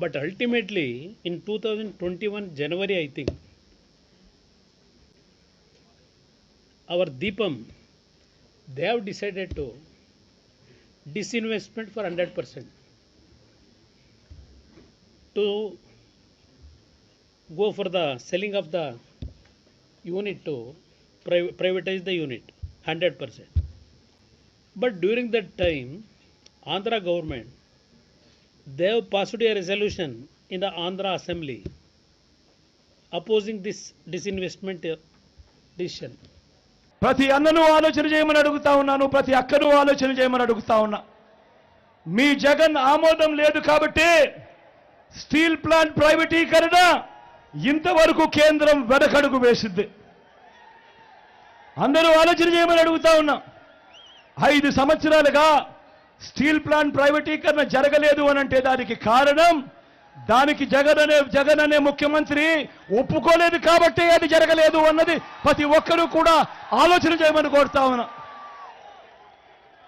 But ultimately, in 2021 January, I think, our Deepam, they have decided to disinvestment for 100%, to go for the selling of the unit, to privatize the unit 100%. But during that time, Andhra government, they have passed a resolution in the Andhra Assembly opposing this disinvestment decision. ప్రతి అన్నను ఆలోచన చేయమని అడుగుతా ఉన్నాను, ప్రతి అక్కను ఆలోచన చేయమని అడుగుతా ఉన్నా. మీ జగన్ ఆమోదం లేదు కాబట్టి స్టీల్ ప్లాంట్ ప్రైవేటీకరణ ఇంతవరకు కేంద్రం వెనకడుగు వేసింది. అందరూ ఆలోచన చేయమని అడుగుతా ఉన్నా. 5 సంవత్సరాలుగా స్టీల్ ప్లాంట్ ప్రైవేటీకరణ జరగలేదు అనంటే దానికి కారణం, దానికి జగన్ అనే ముఖ్యమంత్రి ఒప్పుకోలేదు కాబట్టి అది జరగలేదు అన్నది ప్రతి ఒక్కరూ కూడా ఆలోచన చేయమని కోరుతా ఉన్నా.